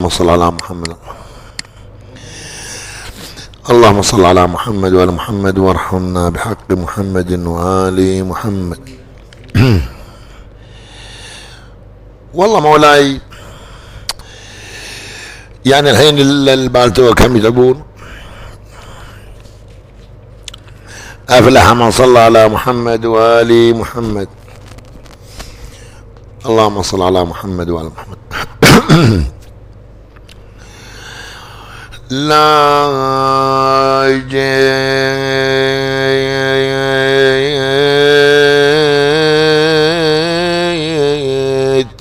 صل على محمد. اللهم صل على محمد وآل محمد وارحمنا بحق محمد وآل محمد. والله مولاي، يعني الحين البالتو كم يتقول أفلح من صلى على محمد وآل محمد. اللهم صل على محمد وآل محمد. لا جيت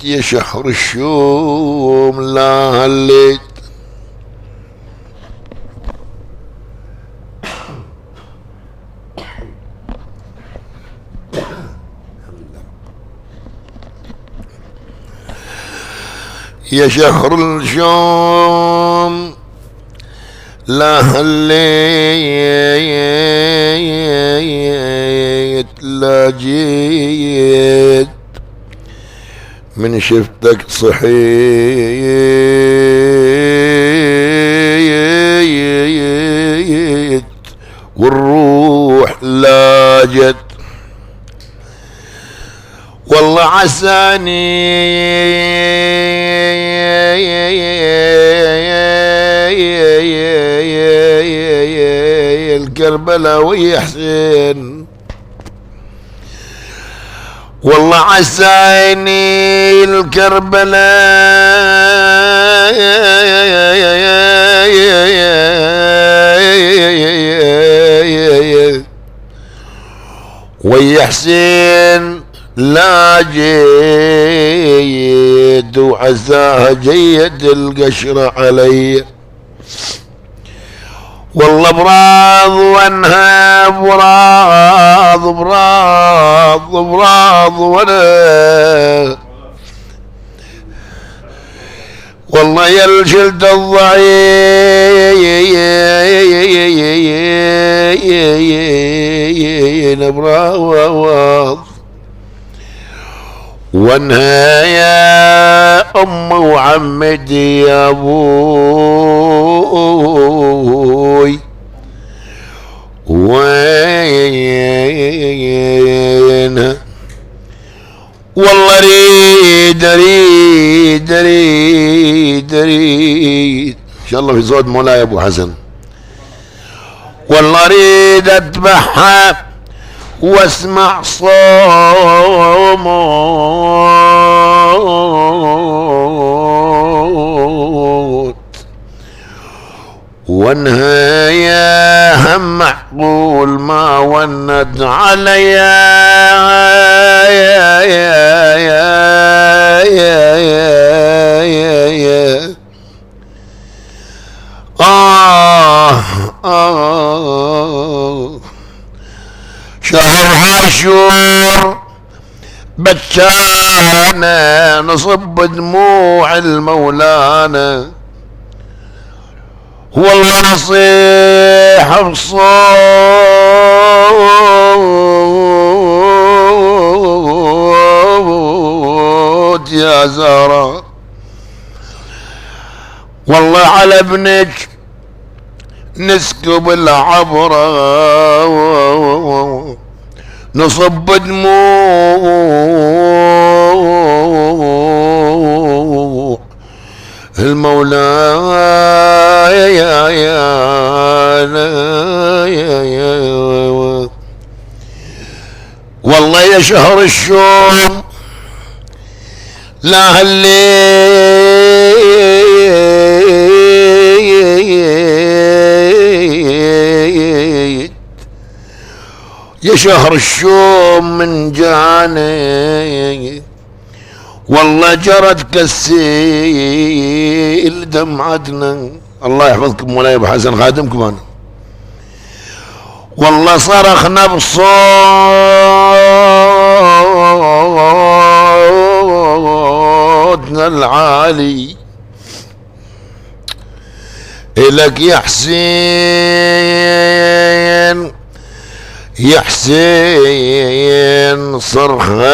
يا شهر الشوم، لا هليت يا شهر الشوم، لا هليت لا جيت من شفتك صحيت والروح لاجت. والله عساني الكربلاء ويا حسين، والله عساني الكربلاء ويا حسين لا جيد وعساها جيد القشرة علي. والله براض وانها براض وانا والله يا الجلد الضعيف براض وانها يا ام وعمتي يا ابوي وين. والله اريد ان شاء الله في زود مولاي ابو حسن. والله اريد اذبحها واسمع صوت وانها يا هم معقول ما وند علي شهر عاشور بكانا نصب دموع المولانا. والله نصيح بصوت يا زهرة. والله على ابنك نسكب العبرة نصب دموع المولاي والله يا شهر الشوم لا هليت يا شهر الشوم من جاني. والله جرت كالسيل دمعتنا. الله يحفظكم مولاي ابو حسن خادمكم انا. والله صرخنا بصوتنا العالي إلك يا حسين يا حسين صرخاتنا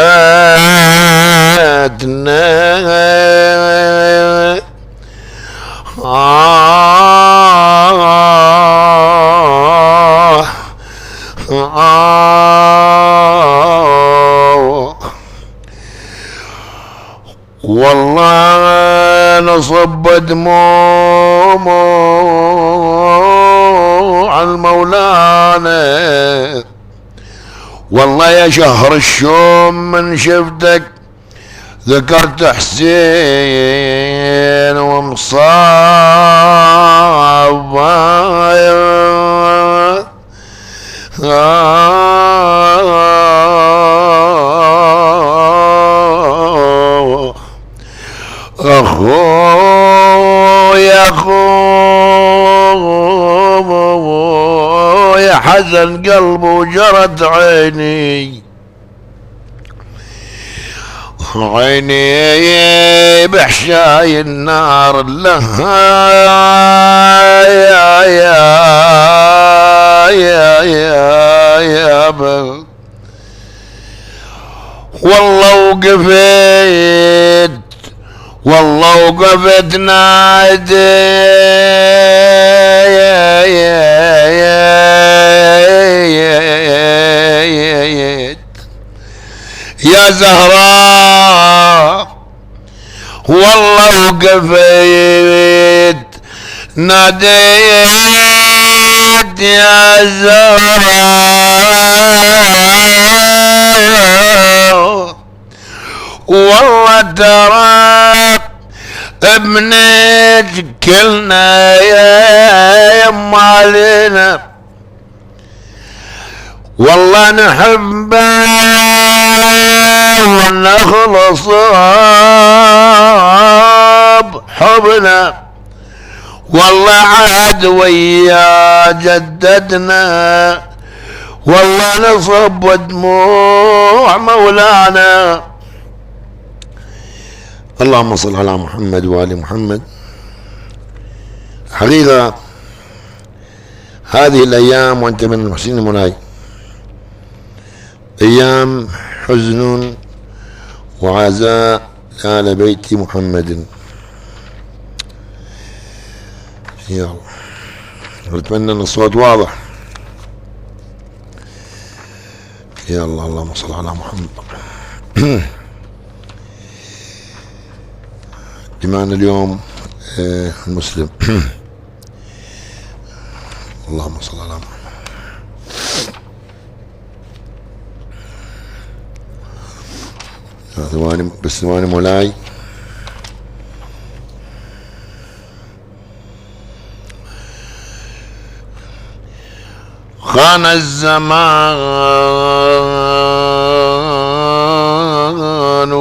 والله نصب دموع المولانا. والله يا شهر الشوم من شفتك ذكرت حسين ومصاب اخويا حزن قلبه وجرت عيني بحشاي النار لها يا والله وقفت نادي يا زهراء. والله وقفت ناديت يا زهراء. والله ترى ابنك كلنا يا يما علينا. والله نحبه ونخلص بحبنا. والله عاد ويا جددنا. والله نصب دموع مولانا. اللهم صل على محمد وآل محمد. حقيقة هذه الأيام وأنت من المحسنين المناي أيام حزن وعزاء آل بيت محمد. يا الله نتمنى أن الصوت واضح. يا الله اللهم صل على محمد. جمعنا اليوم المسلم. اللهم صل على محمد. ثواني بس، ثواني مولاي. خان الزمان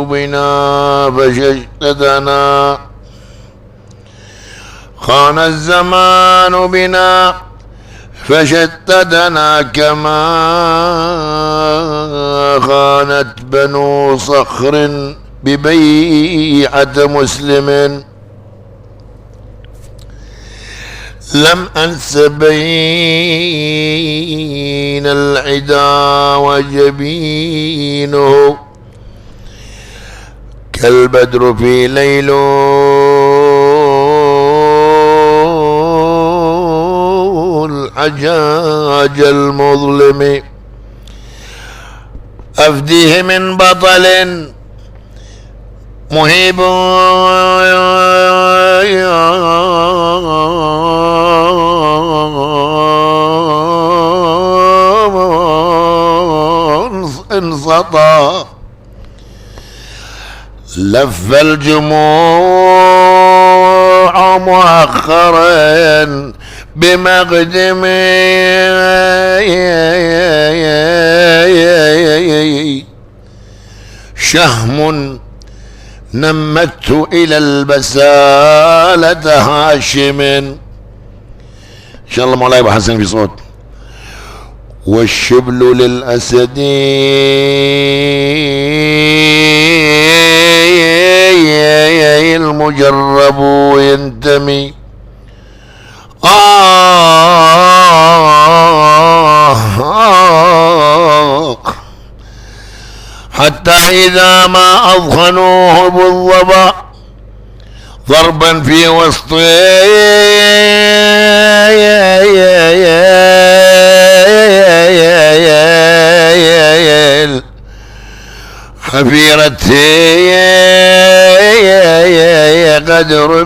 بنا فشتتنا. خان الزمان بنا فشتتنا كما خانت بنو صخر ببيعة مسلم. لم أنس بين العدا وجبينه كالبدر في ليل الحجاج المظلم. أفديه من بطل مهيب انسطى. لف الجموع مؤخرا بمقدم شهم نمت إلى البسالة هاشم. إن شاء الله مولاي أبو حسن في صوت. والشبل للأسد المجرب ينتمي. حتى إذا ما أظهنوه بالظبا ضربا في وسط حفيرتي قدر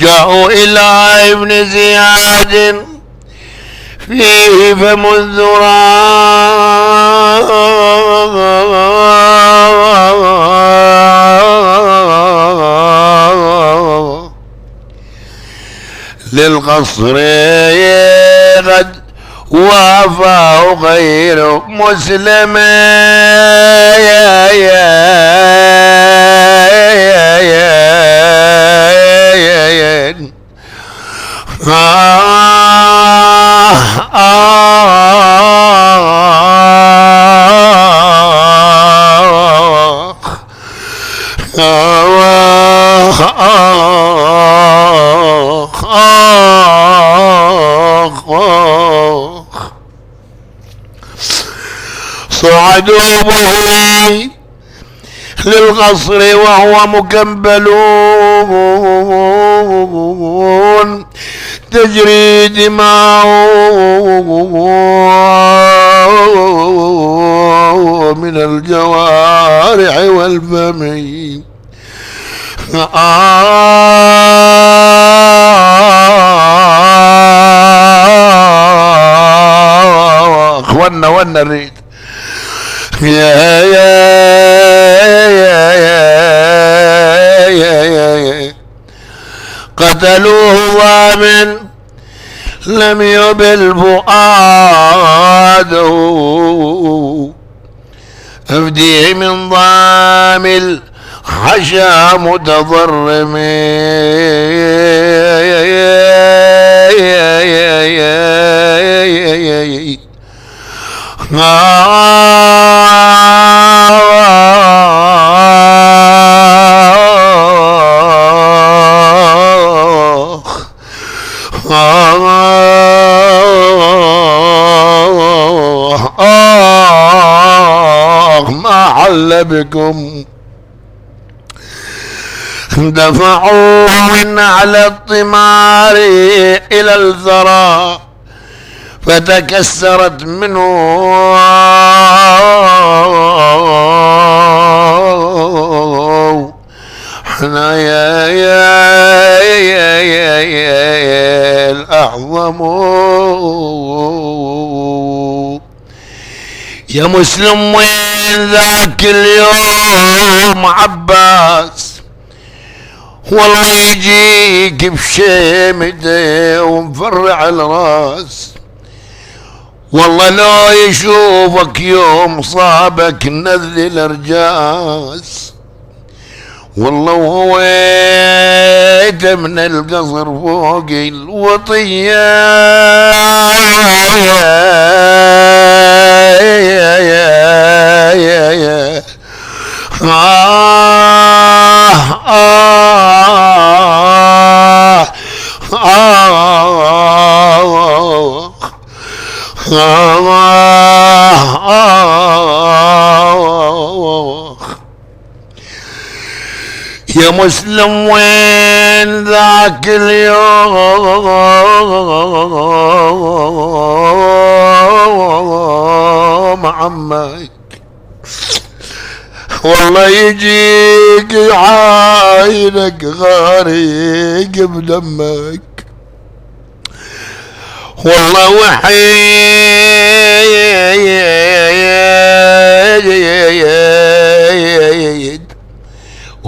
جاءوا إلى ابن زياد فيه فمنذ للقصر قد وافاه غير مسلم صعدوا به للقصر وهو مكبلون تجري دماؤه من الجوارح والفم ون الريد قتلوه ضامن لم يبل فؤاده أفديه من ضامل حشا متضرم ما حل بكم دفعوه من على الطمار إلى الثرى فتكسرت منه حنايا الأعظم يا مسلم وين ذاك اليوم عباس والله يجيك بشيمته ومفرع الراس والله لو يشوفك يوم صابك نذل ارجاس والله وهويت من القصر فوق الوطية يا مسلم وين ذاك اليوم عمك والله يجيك عاينك غارق بدمك والله وحيد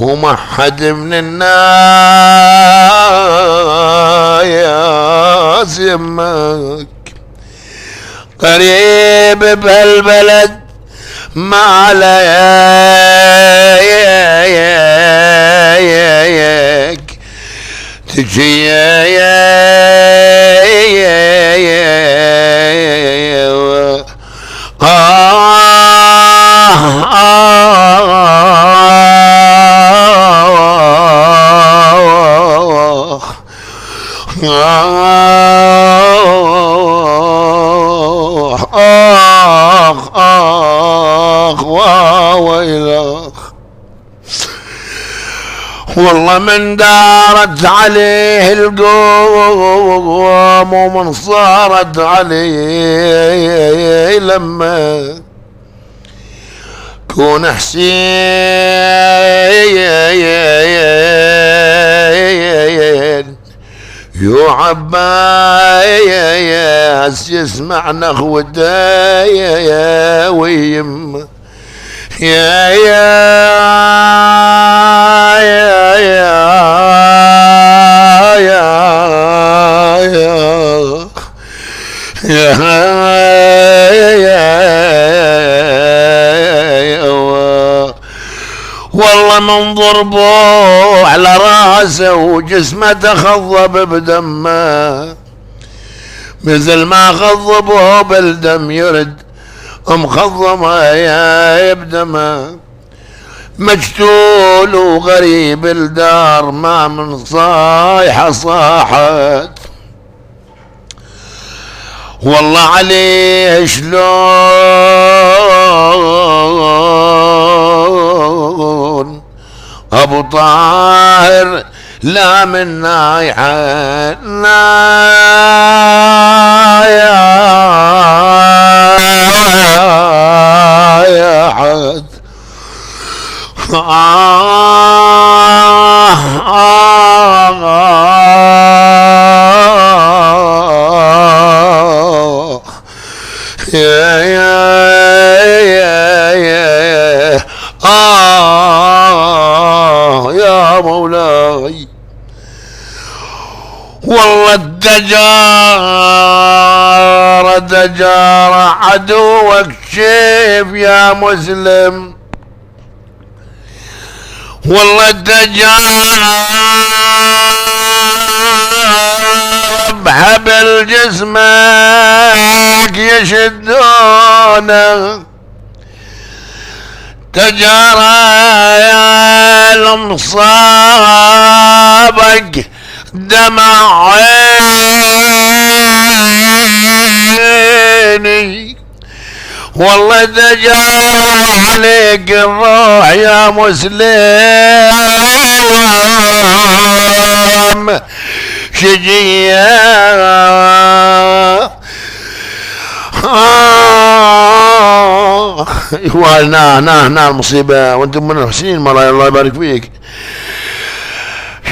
وما حد من الناس يمك قريب بهالبلد ما عليك تجي ويلخ والله من دارت عليه القوم ومن صارت عليه لما كون حسين يو عباس يسمع نخوته ويم يا والله من ضربوا على راسه وجسمه تخضب بدمه مثل ما خضبوه بالدم يرد مخضمه يا بدمه مجتول وغريب الدار ما من صايحه صاحت والله عليه شلون ابو طاهر لا من نايحه نايحه يا مولاي والله دجار عدوك شيف يا مسلم والله بحبل جسمك يشدونه تجارة يا المصابك دمع عيني والله تجار عليك الروح يا مسلم شجية هنا المصيبة وانتم من الحسين مولاي الله يبارك فيك.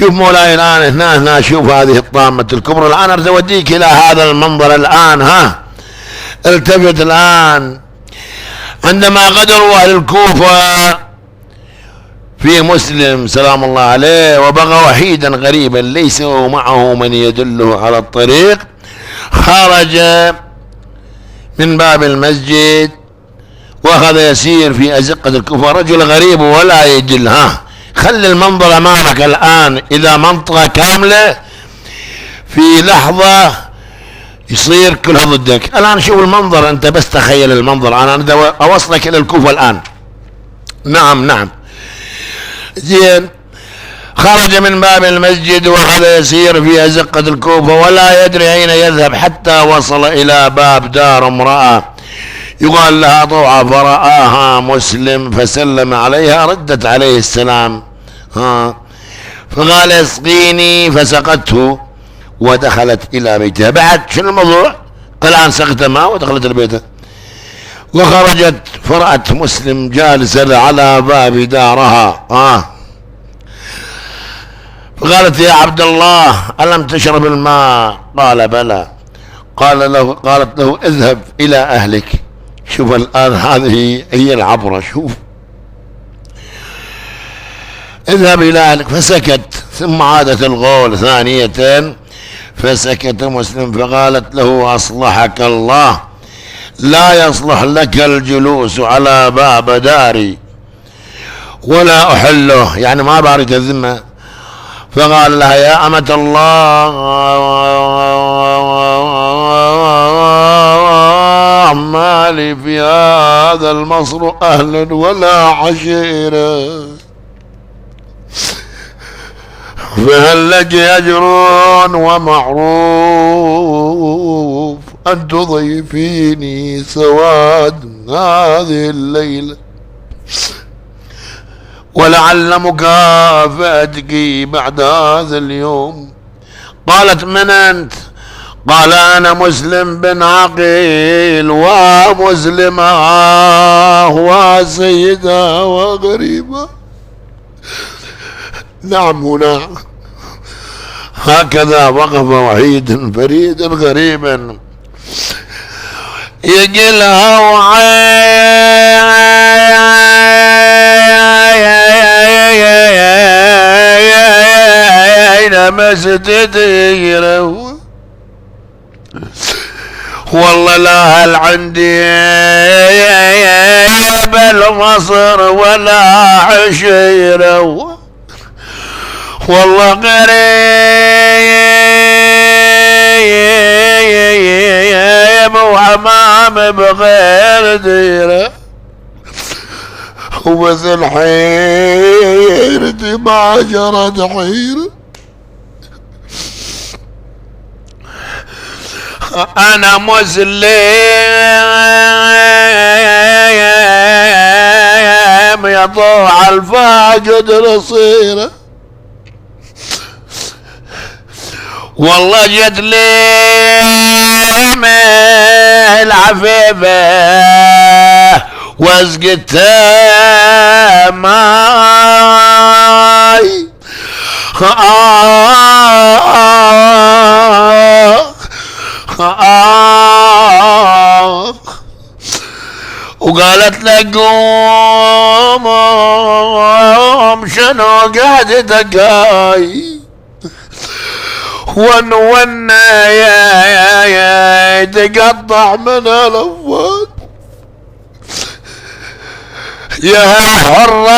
شوف مولاي الآن هنا شوف هذه الطامة الكبرى. الآن أريد أوديك إلى هذا المنظر الآن. التفت الآن عندما غدروا أهل الكوفة في مسلم سلام الله عليه وبقى وحيدا غريبا ليس معه من يدله على الطريق، خرج من باب المسجد واخذ يسير في ازقة الكوفة، رجل غريب ولا يدل. خلي المنظر امامك الان، اذا منطقة كاملة في لحظة يصير كلها ضدك. الان شوف المنظر انت، بس تخيل المنظر. انا اوصلك الى الكوفة الان. نعم زين. خرج من باب المسجد واخذ يسير في ازقة الكوفة ولا يدري اين يذهب، حتى وصل الى باب دار امرأة يقال لها طوعة، فرآها مسلم فسلم عليها، ردت عليه السلام. فقال اسقيني فسقته ودخلت الى بيتها. بعد شنو الموضوع؟ الان سقت ماء ودخلت البيت. وخرجت فرأت مسلم جالسا على باب دارها. فقالت يا عبد الله ألم تشرب الماء؟ قال بلى. قالت له اذهب إلى أهلك. شوف الآن هذه هي العبرة. شوف، اذهب إلى أهلك. فسكت، ثم عادت القول ثانية فسكت مسلم. فقالت له أصلحك الله، لا يصلح لك الجلوس على باب داري ولا أحله، يعني ما بارك الذمة. فقال لها يا أمة الله ما لي في هذا المصر أهل ولا عشيرة، فهل لك أجر ومعروف؟ أن تضيفيني سواد هذه الليلة، ولعل مكافأتك بعد هذا اليوم. قالت: من أنت؟ قال: أنا مسلم بن عقيل، ومسلمة وسيدة وغريبة. نعم هنا هكذا وقف وحيد فريد غريبا يجلها وعين مسدد. والله لا هل عندي بالمصر ولا عشيرة، والله قريب وعمام بغير ديرة، ومثل حيرتي ما جرت حيرة. أنا مسلم يطوع الفاقد رصيره، والله جت لي العفيفة واسقتها ماي وقالت لك قوم شنو قاعد دقاي ون يا تقطع من الأفواد يا حرة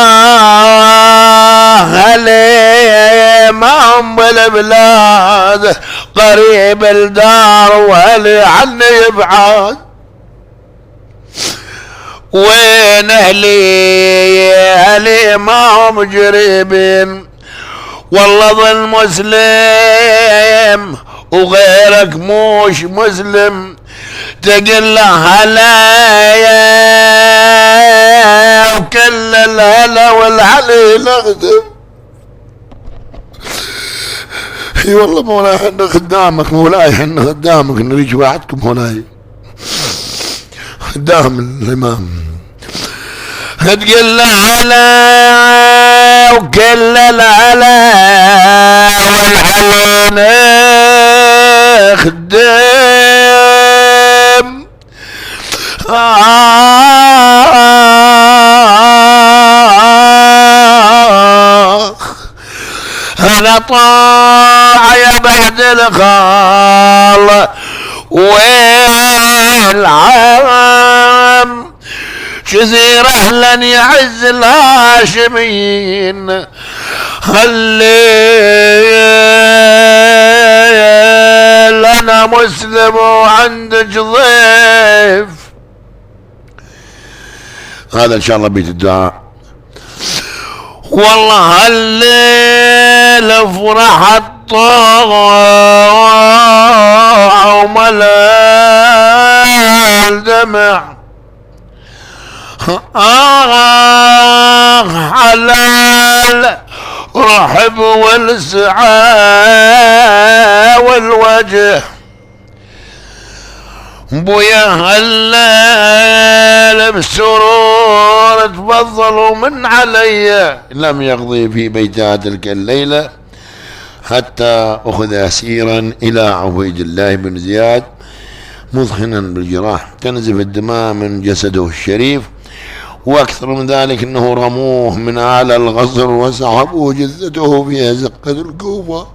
هلي ما هم بالبلاد قريب الدار وهلي عني يبعاد وين أهلي ما هم قريبين والله ظل مسلم وغيرك موش مسلم تقل له هلايا وكل الهلا والعلي نخدم. اي والله مولاي احنا خدامك مولاي احنا خدامك نريد وعدكم مولاي خدام الامام تقل له هلا وكل الهلا والعلي نخدم. أنا طاع يا بعد الخال والعام شذير أهلا يعز الهاشمين الليل أنا مسلم وعندك ضيف. هذا إن شاء الله بيت الدعاء. والله الليل فرح الطاعة وملا الدمع على الرحب والسعى والوجه بويا هلال بسرور تفضلوا من علي لم يقضي في بيتها تلك الليلة حتى أخذ أسيرا إلى عبيد الله بن زياد مضخنا بالجراح تنزف الدماء من جسده الشريف، وأكثر من ذلك أنه رموه من أعلى الغصر وسحبوا جثته في أزقة الكوفة.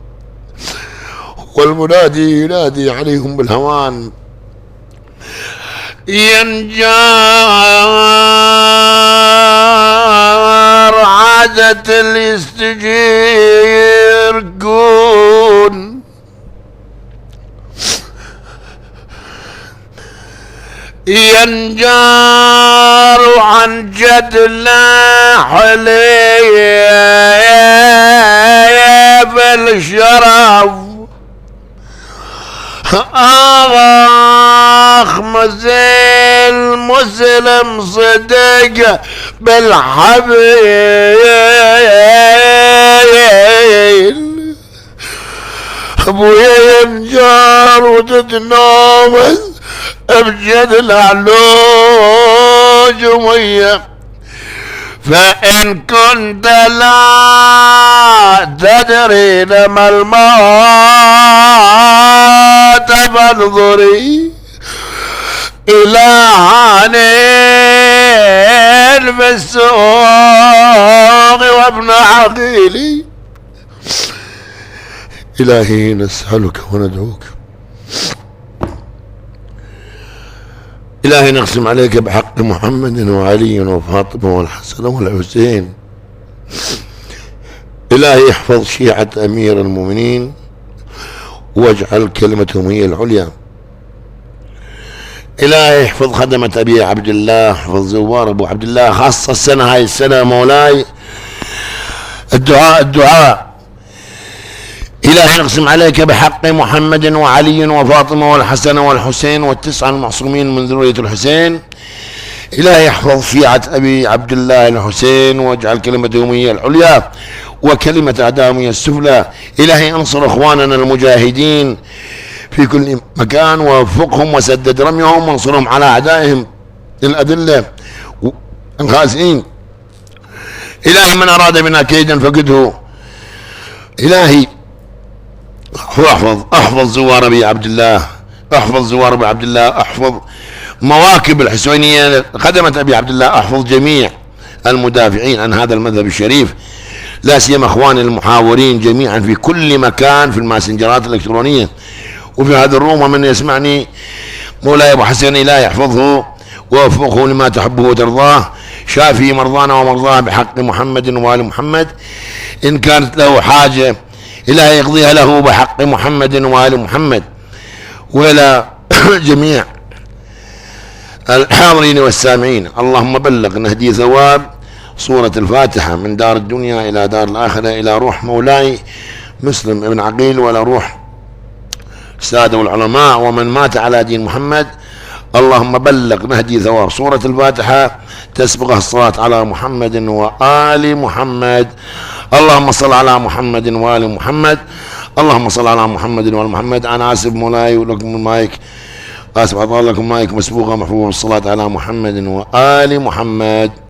والمنادي ينادي عليهم بالهوان ينجار عادة الاستجير كون ينجار عن جد لا حليه بالشرف آخ مزيل مسلم صدق بالحبيل، ابويا ينجر وتتنوم ابجد العلوج ويا، فإن كنت لا تدري لما الموت فانظري إلى عنين في السوق وابن عقيلي. إلهي نسألك وندعوك، إلهي نقسم عليك بحق محمد وعلي وفاطمة والحسن والحسين. إلهي احفظ شيعة أمير المؤمنين واجعل كلمتهم هي العليا. إلهي احفظ خدمة أبي عبد الله، احفظ زوار أبو عبد الله، خاصة السنة هاي السنة مولاي الدعاء. إلهي نقسم عليك بحق محمد وعلي وفاطمة والحسن والحسين والتسعة المعصومين من ذرية الحسين. إلهي احفظ شيعة أبي عبد الله الحسين واجعل كلمتهم هي العليا وكلمة أعدائهم هي السفلى. إلهي انصر إخواننا المجاهدين في كل مكان ووفقهم وسدد رميهم وانصرهم على أعدائهم الأذلة الخاسئين. إلهي من أراد بنا كيدا فقده. إلهي احفظ زوار أبي عبد الله، احفظ زوار أبي عبد الله، احفظ مواكب الحسينية خدمة أبي عبد الله، احفظ جميع المدافعين عن هذا المذهب الشريف، لا سيما اخواني المحاورين جميعا في كل مكان في الماسنجرات الالكترونيه وفي هذا الروم، ومن يسمعني مولاي ابو حسن الهي يحفظه ووفقه لما تحبه وترضاه، شافي مرضانا ومرضاه بحق محمد وآل محمد. ان كانت له حاجه الهي يقضيها له بحق محمد وآل محمد، والى جميع الحاضرين والسامعين. اللهم بلغ نهدي ثواب سورة الفاتحة من دار الدنيا إلى دار الآخرة إلى روح مولاي مسلم بن عقيل وإلى روح السادة والعلماء ومن مات على دين محمد. اللهم بلغ نهدي ثواب سورة الفاتحة تسبقها الصلاة على محمد وآل محمد. اللهم صل على محمد وآل محمد. اللهم صل على محمد وآل محمد. أنا آسف مولاي ولكم المايك، آسف أطال لكم مايك مسبوقة محفوظة بالصلاة على محمد وآل محمد.